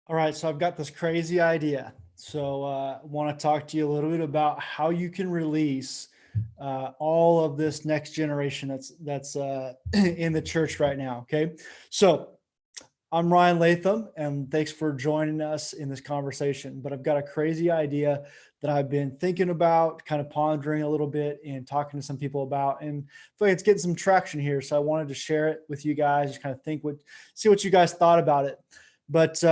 All right, so I've got this crazy idea. So I want to talk to you a little bit about how you can release all of this next generation that's in the church right now. Okay, so I'm Ryan Latham, and thanks for joining us in this conversation. But I've got a crazy idea that I've been thinking about, kind of pondering a little bit, and talking to some people about, and I feel like it's getting some traction here. So I wanted to share it with you guys, just kind of see what you guys thought about it. But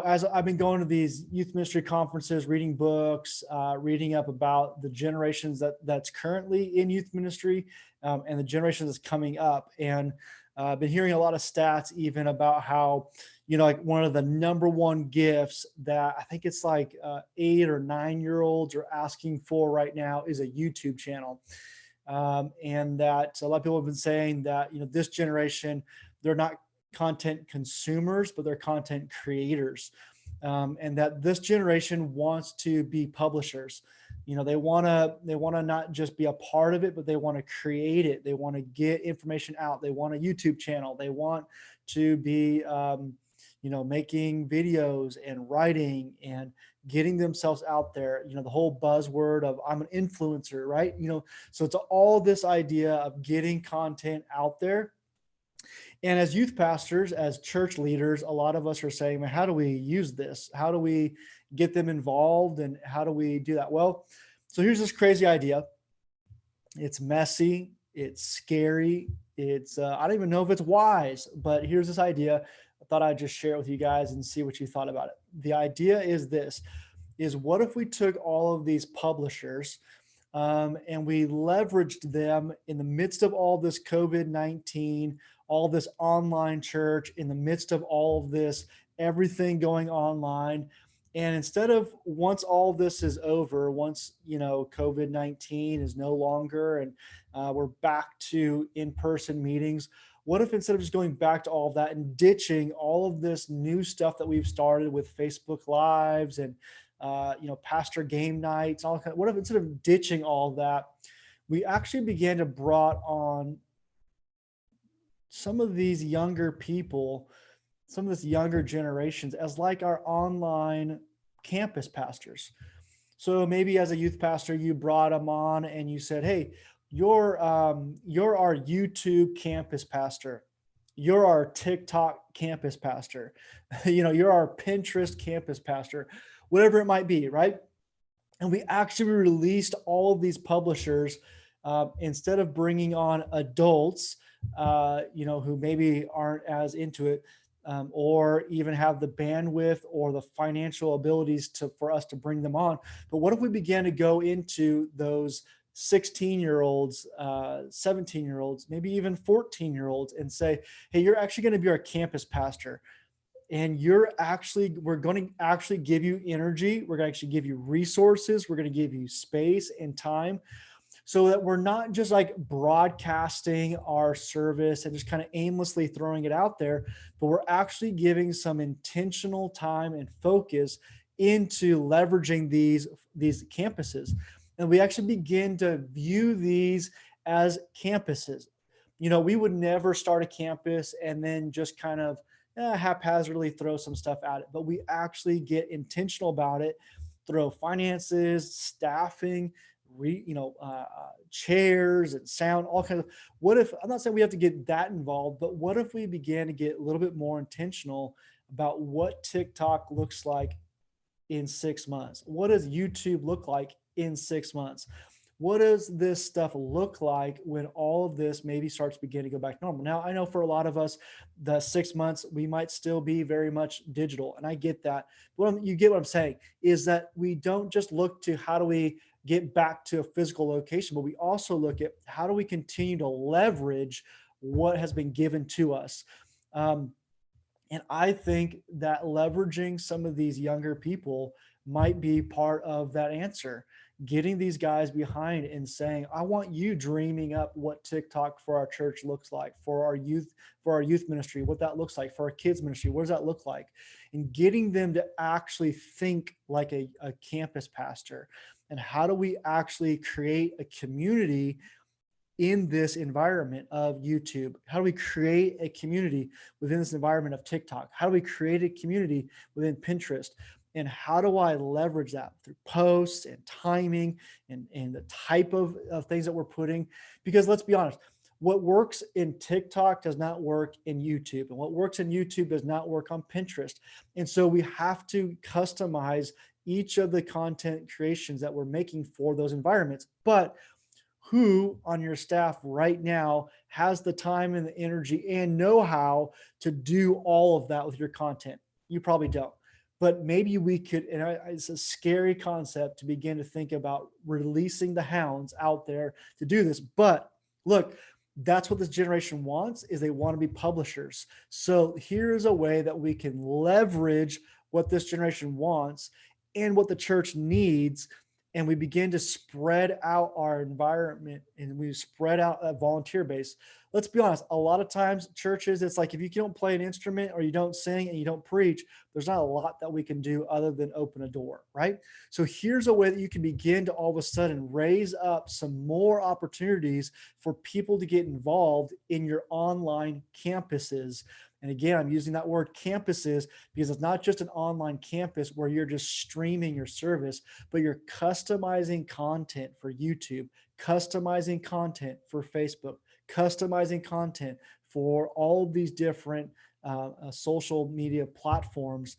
as I've been going to these youth ministry conferences, reading books, reading up about the generations that's currently in youth ministry, and the generation that's coming up, and I've been hearing a lot of stats even about how, like one of the number one gifts that I think it's like 8 or 9 year olds are asking for right now is a YouTube channel. And that a lot of people have been saying that, this generation, they're not content consumers, but they're content creators. And that this generation wants to be publishers. They want to not just be a part of it, but they want to create it. They want to get information out. They want a YouTube channel. They want to be making videos and writing and getting themselves out there. The whole buzzword of I'm an influencer, right? So it's all this idea of getting content out there. And as youth pastors, as church leaders, a lot of us are saying, "Man, how do we use this? How do we get them involved? And how do we do that?" Well, so here's this crazy idea. It's messy, it's scary, it's I don't even know if it's wise, but here's this idea. I thought I'd just share it with you guys and see what you thought about it. The idea is this: is what if we took all of these publishers and we leveraged them in the midst of all this COVID-19, all this online church, in the midst of all of this, everything going online. And instead of, once all this is over, once, COVID-19 is no longer and we're back to in-person meetings, what if instead of just going back to all of that and ditching all of this new stuff that we've started with Facebook Lives and pastor game nights, all kind of, what if instead of ditching all of that, we actually began to brought on some of these younger people, some of this younger generations as like our online campus pastors. So maybe as a youth pastor, you brought them on and you said, "Hey, you're our YouTube campus pastor. You're our TikTok campus pastor. You're our Pinterest campus pastor, whatever it might be, right?" And we actually released all of these publishers instead of bringing on adults, who maybe aren't as into it, or even have the bandwidth or the financial abilities for us to bring them on. But what if we began to go into those 16-year-olds, 17-year-olds, maybe even 14-year-olds, and say, "Hey, you're actually going to be our campus pastor, and we're going to actually give you energy. We're going to actually give you resources. We're going to give you space and time, so that we're not just like broadcasting our service and just kind of aimlessly throwing it out there, but we're actually giving some intentional time and focus into leveraging these campuses." And we actually begin to view these as campuses. We would never start a campus and then just kind of haphazardly throw some stuff at it, but we actually get intentional about it, throw finances, staffing, chairs and sound, all kinds of. What if, I'm not saying we have to get that involved, but what if we began to get a little bit more intentional about what TikTok looks like in 6 months? What does YouTube look like in 6 months? What does this stuff look like when all of this maybe starts beginning to go back to normal? Now, I know for a lot of us, the 6 months, we might still be very much digital, and I get that. But you get what I'm saying is that we don't just look to how do we get back to a physical location, but we also look at how do we continue to leverage what has been given to us. Um, and I think that leveraging some of these younger people might be part of that answer. Getting these guys behind and saying, "I want you dreaming up what TikTok for our church looks like, for our youth ministry, what that looks like, for our kids ministry, what does that look like?" And getting them to actually think like a campus pastor. And how do we actually create a community in this environment of YouTube? How do we create a community within this environment of TikTok? How do we create a community within Pinterest? And how do I leverage that through posts and timing and the type of things that we're putting? Because let's be honest, what works in TikTok does not work in YouTube, and what works in YouTube does not work on Pinterest. And so we have to customize each of the content creations that we're making for those environments. But who on your staff right now has the time and the energy and know-how to do all of that with your content? You probably don't. But maybe we could, and it's a scary concept to begin to think about releasing the hounds out there to do this. But look, that's what this generation wants, is they want to be publishers. So here's a way that we can leverage what this generation wants and what the church needs, and we begin to spread out our environment and we spread out that volunteer base. Let's be honest, a lot of times churches, it's like if you don't play an instrument or you don't sing and you don't preach, there's not a lot that we can do other than open a door, right? So here's a way that you can begin to all of a sudden raise up some more opportunities for people to get involved in your online campuses. And again, I'm using that word campuses because it's not just an online campus where you're just streaming your service, but you're customizing content for YouTube, customizing content for Facebook, customizing content for all of these different social media platforms.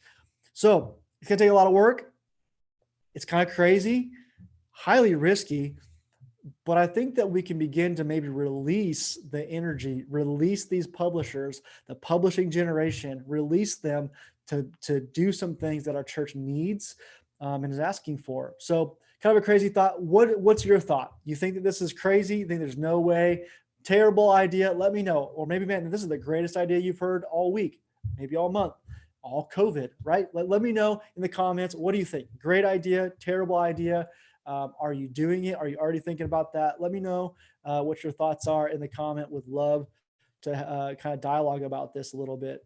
So it's going to take a lot of work. It's kind of crazy, highly risky, but I think that we can begin to maybe release the energy, release these publishers, the publishing generation, release them to do some things that our church needs and is asking for. So kind of a crazy thought. What's your thought? You think that this is crazy? You think there's no way? Terrible idea? Let me know. Or maybe, man, this is the greatest idea you've heard all week, maybe all month, all COVID, right? Let me know in the comments. What do you think? Great idea, terrible idea. Are you doing it? Are you already thinking about that? Let me know what your thoughts are in the comment. Would love to kind of dialogue about this a little bit.